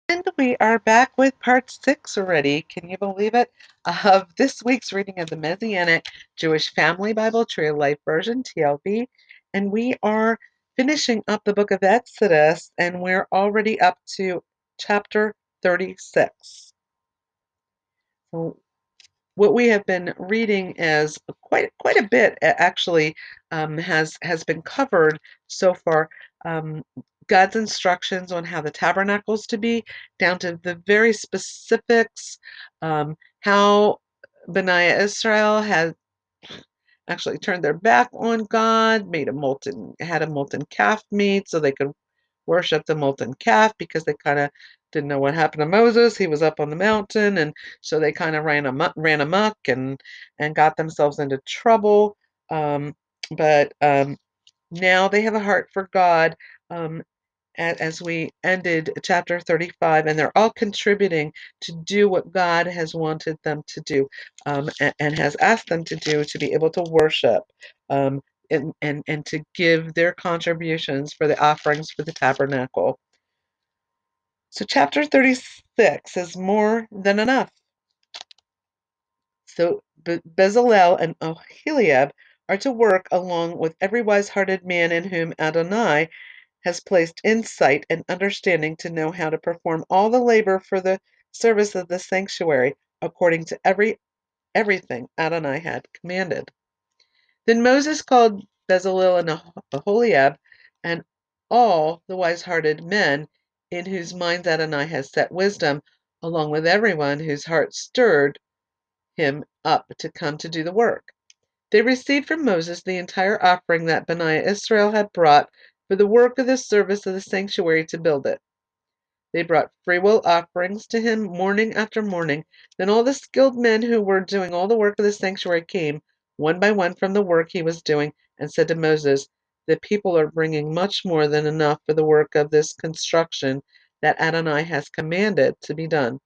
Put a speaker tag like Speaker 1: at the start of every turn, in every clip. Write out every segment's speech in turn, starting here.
Speaker 1: And we are back with part 6 already. Can you believe it? Of this week's reading of the Messianic Jewish Family Bible, Tree of Life Version, TLV. And we are finishing up the book of Exodus, and we're already up to chapter 36. So what we have been reading is quite a bit actually has been covered so far. God's instructions on how the tabernacles to be, down to the very specifics, how B'nai Israel had actually turned their back on God, had a molten calf meat so they could worship the molten calf because they kind of didn't know what happened to Moses. He was up on the mountain, and so they kind of ran amok and got themselves into trouble. But now they have a heart for God. Um, as we ended chapter 35, and they're all contributing to do what God has wanted them to do, and has asked them to do, to be able to worship, um, and to give their contributions for the offerings for the tabernacle. So chapter 36 is more than enough. So Bezalel and Oholiab are to work along with every wise-hearted man in whom Adonai has placed insight and understanding to know how to perform all the labor for the service of the sanctuary, according to everything Adonai had commanded. Then Moses called Bezalel and Aholiab and all the wise-hearted men in whose minds Adonai has set wisdom, along with everyone whose heart stirred him up to come to do the work. They received from Moses the entire offering that B'nai Israel had brought for the work of the service of the sanctuary to build it. They brought freewill offerings to him morning after morning. Then all the skilled men who were doing all the work of the sanctuary came, one by one, from the work he was doing, and said to Moses, "The people are bringing much more than enough for the work of this construction that Adonai has commanded to be done."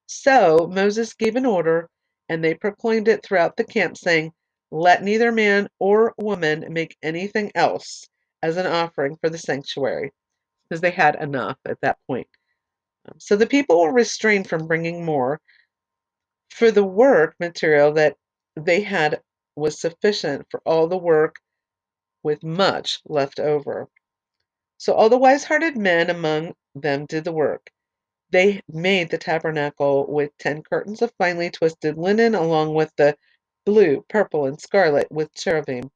Speaker 1: So Moses gave an order, and they proclaimed it throughout the camp, saying, "Let neither man or woman make anything else as an offering for the sanctuary," because they had enough at that point. So the people were restrained from bringing more, for the work material that they had was sufficient for all the work, with much left over. So all the wise-hearted men among them did the work. They made the tabernacle with 10 curtains of finely twisted linen, along with the blue, purple, and scarlet with cherubim,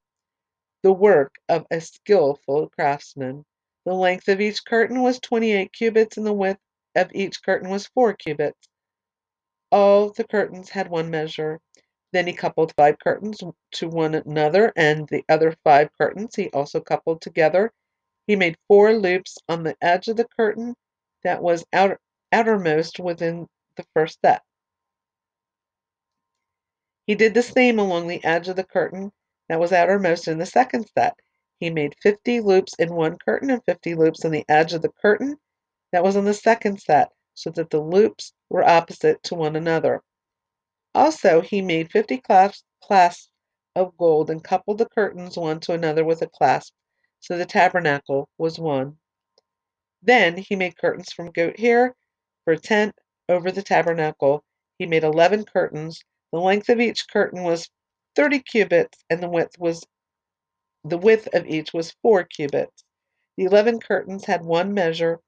Speaker 1: the work of a skillful craftsman. The length of each curtain was 28 cubits, and the width of each curtain was 4 cubits. All the curtains had one measure. Then he coupled 5 curtains to one another, and the other 5 curtains he also coupled together. He made 4 loops on the edge of the curtain that was outermost within the first set. He did the same along the edge of the curtain that was outermost in the second set. He made 50 loops in one curtain and 50 loops on the edge of the curtain that was on the second set, so that the loops were opposite to one another. Also, he made 50 clasps of gold and coupled the curtains one to another with a clasp, so the tabernacle was one. Then he made curtains from goat hair for a tent over the tabernacle. He made 11 curtains. The length of each curtain was 30 cubits, and the width of each was 4 cubits. The 11 curtains had one measure.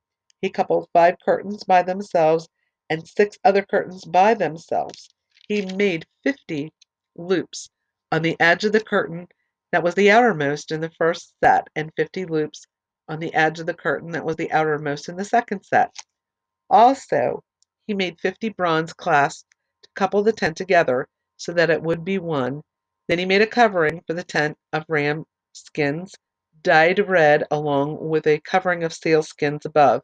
Speaker 1: He coupled 5 curtains by themselves and 6 other curtains by themselves. He made 50 loops on the edge of the curtain that was the outermost in the first set, and 50 loops on the edge of the curtain that was the outermost in the second set. Also, he made 50 bronze clasps to couple the tent together so that it would be one. Then he made a covering for the tent of ram skins, dyed red, along with a covering of seal skins above.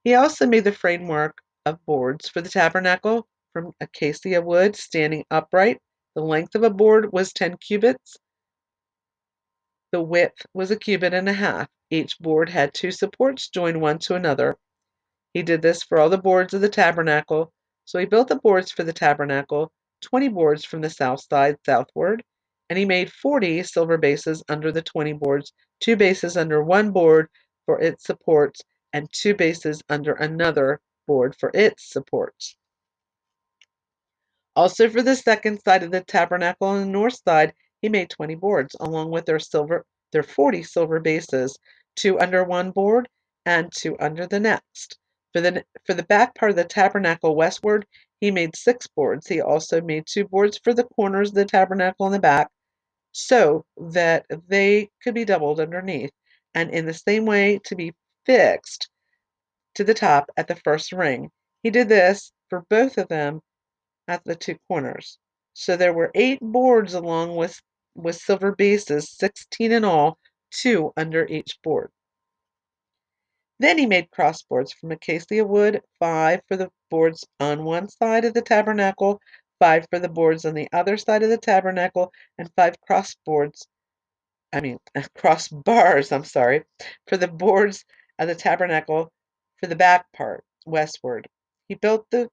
Speaker 1: He also made the framework of boards for the tabernacle from acacia wood, standing upright. The length of a board was 10 cubits. The width was a cubit and a half. Each board had 2 supports joined one to another. He did this for all the boards of the tabernacle. So he built the boards for the tabernacle, 20 boards from the south side southward, and he made 40 silver bases under the 20 boards, 2 bases under one board for its supports, and 2 bases under another board for its supports. Also for the second side of the tabernacle on the north side, he made 20 boards, along with their 40 silver bases, 2 under one board and 2 under the next. For the back part of the tabernacle westward, he made 6 boards. He also made 2 boards for the corners of the tabernacle in the back, so that they could be doubled underneath, and in the same way to be fixed to the top at the first ring. He did this for both of them at the 2 corners. So there were 8 boards along with silver bases, 16 in all, 2 under each board. Then he made crossboards from acacia wood, 5 for the boards on one side of the tabernacle, 5 for the boards on the other side of the tabernacle, and 5 crossbars, for the boards of the tabernacle for the back part, westward. He built the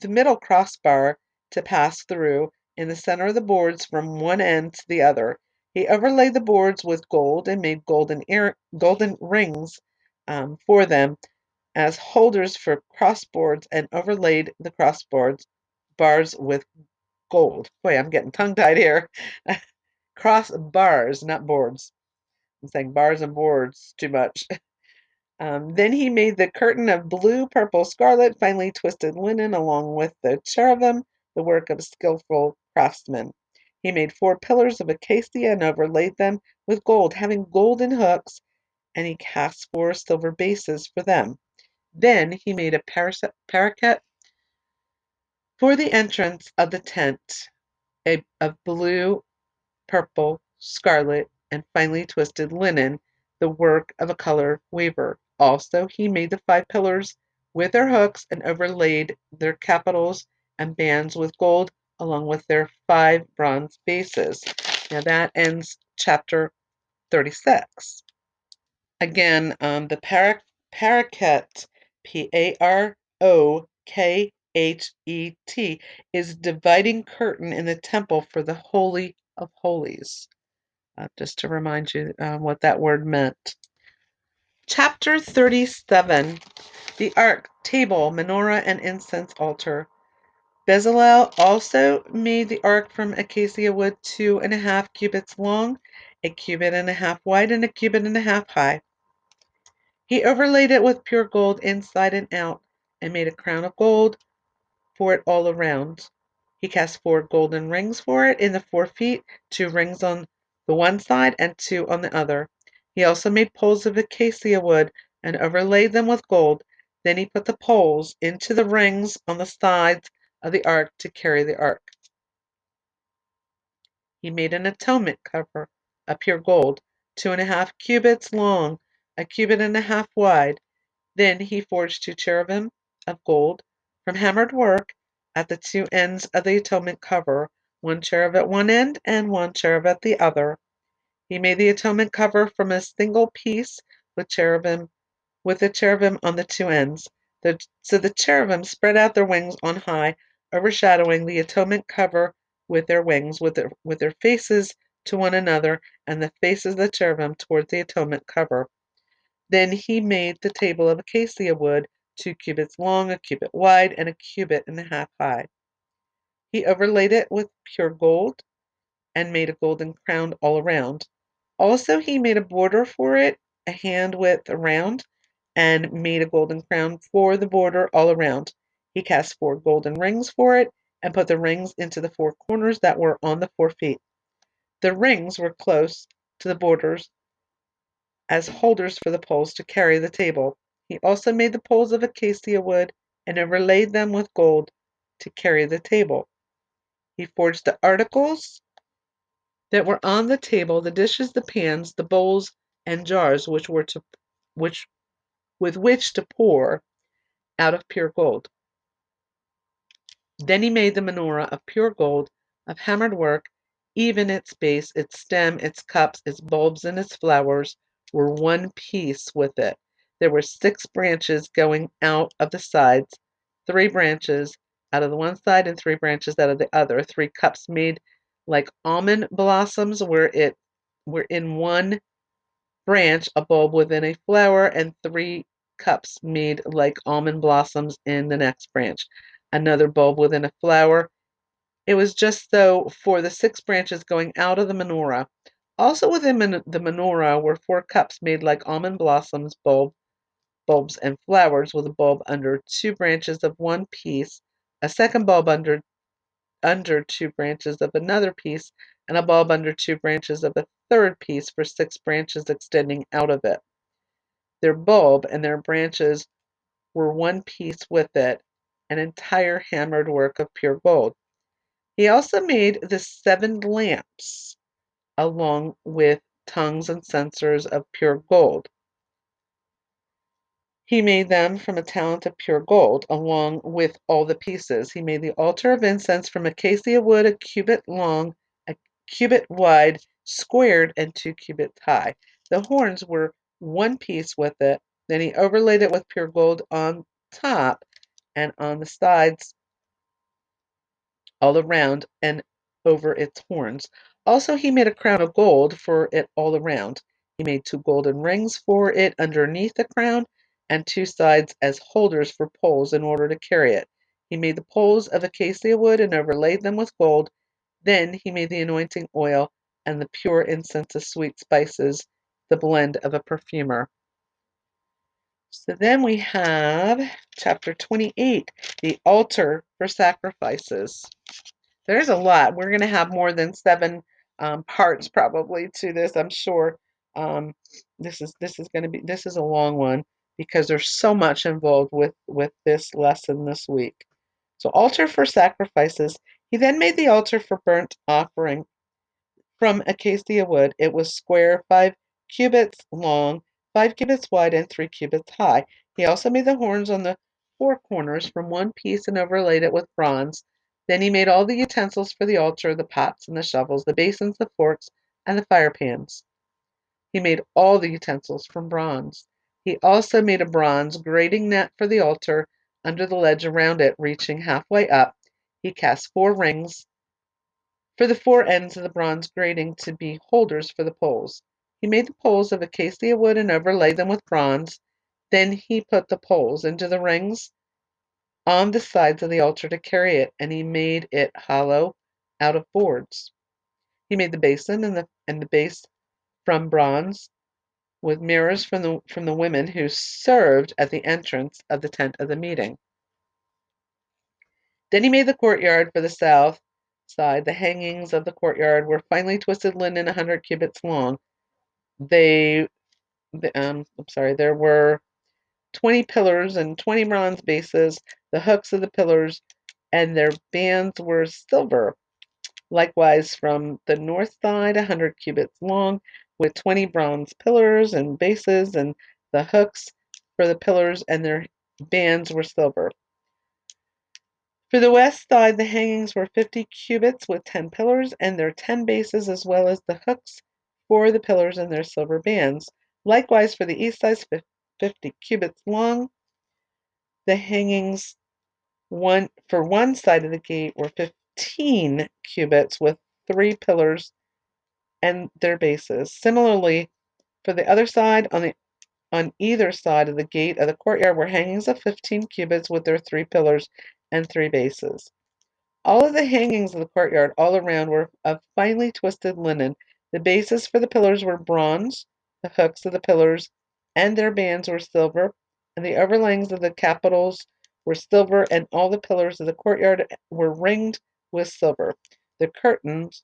Speaker 1: middle crossbar to pass through in the center of the boards from one end to the other. He overlaid the boards with gold and made golden rings for them as holders for crossboards, and overlaid the crossboards bars with gold. Boy, I'm getting tongue-tied here. Crossbars, not boards. I'm saying bars and boards too much. Then he made the curtain of blue, purple, scarlet, finely twisted linen, along with the cherubim, the work of skillful craftsmen. He made 4 pillars of acacia and overlaid them with gold, having golden hooks, and he cast 4 silver bases for them. Then he made a parapet for the entrance of the tent, of blue, purple, scarlet, and finely twisted linen, the work of a color weaver. Also, he made the 5 pillars with their hooks and overlaid their capitals and bands with gold, along with their 5 bronze bases. Now that ends chapter 36. Again, the parokhet, Parokhet, is dividing curtain in the temple for the Holy of Holies. Just to remind you what that word meant. Chapter 37, the ark, table, menorah, and incense altar. Bezalel also made the ark from acacia wood, 2.5 cubits long, 1.5 cubits wide, and 1.5 cubits high. He overlaid it with pure gold inside and out, and made a crown of gold for it all around. He cast 4 golden rings for it in the 4 feet, 2 rings on the one side and 2 on the other. He also made poles of acacia wood and overlaid them with gold. Then he put the poles into the rings on the sides of the ark to carry the ark. He made an atonement cover of pure gold, 2.5 cubits long, 1.5 cubits wide. Then he forged 2 cherubim of gold from hammered work at the 2 ends of the atonement cover, 1 cherub at one end and 1 cherub at the other. He made the atonement cover from a single piece with the cherubim on the 2 ends. So the cherubim spread out their wings on high, overshadowing the atonement cover with their wings, with their faces to one another, and the faces of the cherubim towards the atonement cover. Then he made the table of acacia wood, 2 cubits long, 1 cubit wide, and 1.5 cubits high. He overlaid it with pure gold and made a golden crown all around. Also he made a border for it, a hand width around, and made a golden crown for the border all around. He cast 4 golden rings for it, and put the rings into the 4 corners that were on the 4 feet. The rings were close to the borders as holders for the poles to carry the table. He also made the poles of acacia wood and overlaid them with gold to carry the table. He forged the articles that were on the table, the dishes, the pans, the bowls, and jars which with which to pour out of pure gold. Then he made the menorah of pure gold, of hammered work, even its base, its stem, its cups, its bulbs, and its flowers were one piece with it. There were 6 branches going out of the sides, 3 branches out of the one side and 3 branches out of the other. 3 cups made like almond blossoms were in one branch, a bulb within a flower, and 3 cups made like almond blossoms in the next branch, another bulb within a flower. It was just so for the 6 branches going out of the menorah. Also within the menorah were 4 cups made like almond blossoms, bulbs, and flowers, with a bulb under 2 branches of one piece, a second bulb under 2 branches of another piece, and a bulb under 2 branches of a third piece for 6 branches extending out of it. Their bulb and their branches were one piece with it, an entire hammered work of pure gold. He also made the 7 lamps, along with tongues and censers of pure gold. He made them from a talent of pure gold, along with all the pieces. He made the altar of incense from acacia wood, a cubit long, a cubit wide, squared, and 2 cubits high. The horns were one piece with it. Then he overlaid it with pure gold on top and on the sides all around and over its horns. Also, he made a crown of gold for it all around. He made 2 golden rings for it underneath the crown, and 2 sides as holders for poles in order to carry it. He made the poles of acacia wood and overlaid them with gold. Then he made the anointing oil and the pure incense of sweet spices, the blend of a perfumer. So then we have chapter 28, the altar for sacrifices. There's a lot. We're going to have more than 7 parts probably to this, I'm sure. Um, this is a long one because there's so much involved with this lesson this week. So altar for sacrifices. He then made the altar for burnt offering from acacia wood. It was square, 5 cubits long, 5 cubits wide, and 3 cubits high. He also made the horns on the 4 corners from one piece and overlaid it with bronze. Then he made all the utensils for the altar, the pots and the shovels, the basins, the forks, and the fire pans. He made all the utensils from bronze. He also made a bronze grating net for the altar under the ledge around it, reaching halfway up. He cast 4 rings for the 4 ends of the bronze grating to be holders for the poles. He made the poles of acacia wood and overlaid them with bronze. Then he put the poles into the rings on the sides of the altar to carry it, and he made it hollow out of boards. He made the basin and the base from bronze, with mirrors from the women who served at the entrance of the tent of the meeting. Then he made the courtyard for the south side. The hangings of the courtyard were finely twisted linen, 100 cubits long. They, there were 20 pillars and 20 bronze bases. The hooks of the pillars and their bands were silver. Likewise, from the north side, 100 cubits long, with 20 bronze pillars and bases, and the hooks for the pillars and their bands were silver. For the west side, the hangings were 50 cubits with 10 pillars and their 10 bases, as well as the hooks for the pillars and their silver bands. Likewise, for the east side, 50 cubits long. The hangings for one side of the gate were 15 cubits with 3 pillars and their bases. Similarly, for the other side, on either side of the gate of the courtyard were hangings of 15 cubits with their 3 pillars and 3 bases. All of the hangings of the courtyard all around were of finely twisted linen. The bases for the pillars were bronze, the hooks of the pillars and their bands were silver, and the overlayings of the capitals were silver, and all the pillars of the courtyard were ringed with silver. The curtains,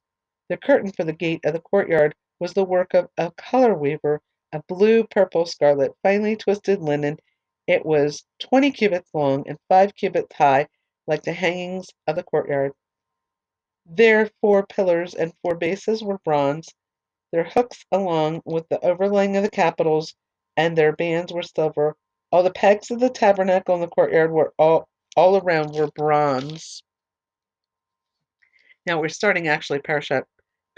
Speaker 1: the curtain for the gate of the courtyard was the work of a color weaver, of blue, purple, scarlet, finely twisted linen. It was 20 cubits long and 5 cubits high, like the hangings of the courtyard. Their 4 pillars and 4 bases were bronze, their hooks along with the overlaying of the capitals, and their bands were silver. All the pegs of the tabernacle in the courtyard were all around were bronze. Now we're starting actually Parashat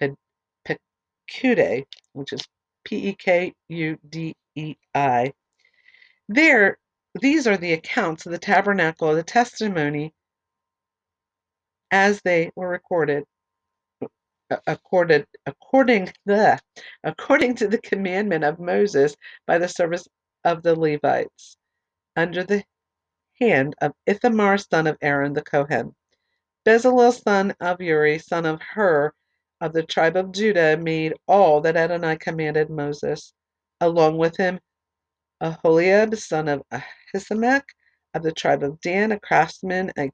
Speaker 1: Pekudei, which is Pekudei. There, these are the accounts of the tabernacle of the testimony as they were recorded according to the commandment of Moses by the service of the Levites. under the hand of Ithamar son of Aaron the Kohen. Bezalel son of Uri, son of Hur, of the tribe of Judah, made all that Adonai commanded Moses. Along with him, Aholiab, son of Ahisamach, of the tribe of Dan, a craftsman, a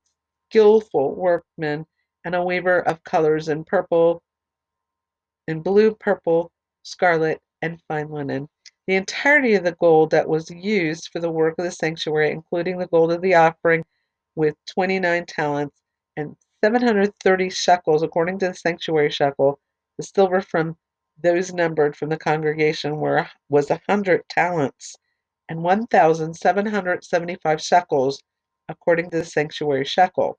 Speaker 1: skillful workman, and a weaver of colors in purple, in blue, purple, scarlet, and fine linen. The entirety of the gold that was used for the work of the sanctuary, including the gold of the offering, with 29 talents and 730 shekels, according to the sanctuary shekel, the silver from those numbered from the congregation was 100 talents, and 1,775 shekels, according to the sanctuary shekel.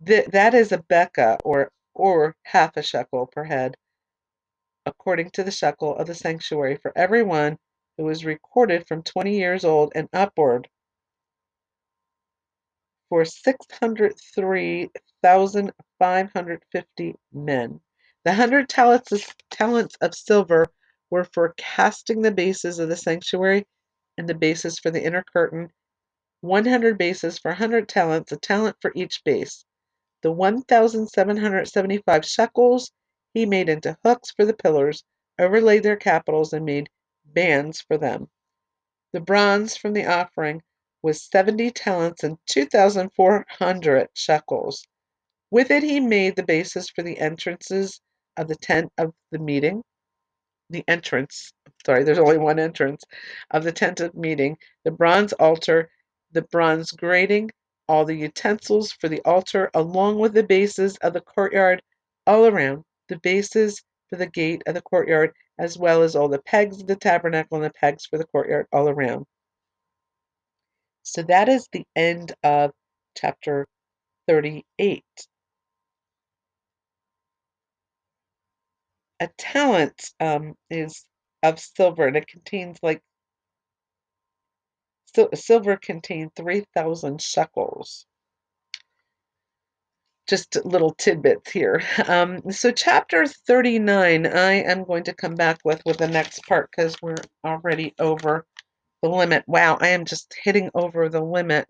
Speaker 1: That is a beka, or half a shekel per head, according to the shekel of the sanctuary, for everyone who was recorded from 20 years old and upward, for 603,550 men. The 100 talents of silver were for casting the bases of the sanctuary and the bases for the inner curtain, 100 bases for 100 talents, a talent for each base. The 1,775 shekels he made into hooks for the pillars, overlaid their capitals, and made bands for them. The bronze from the offering was 70 talents and 2,400 shekels. With it he made the bases for the entrances of the tent of the meeting. The entrance, sorry, there's only one entrance, of the tent of meeting, the bronze altar, the bronze grating, all the utensils for the altar, along with the bases of the courtyard all around, the bases for the gate of the courtyard, as well as all the pegs of the tabernacle and the pegs for the courtyard all around. So that is the end of chapter 38. A talent is of silver, and it contains silver contained 3,000 shekels. Just little tidbits here. So chapter 39, I am going to come back with the next part because we're already over the limit. Wow, I am just hitting over the limit.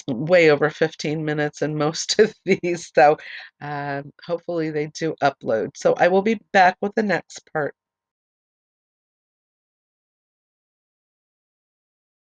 Speaker 1: Way over 15 minutes in most of these, so hopefully they do upload. So I will be back with the next part.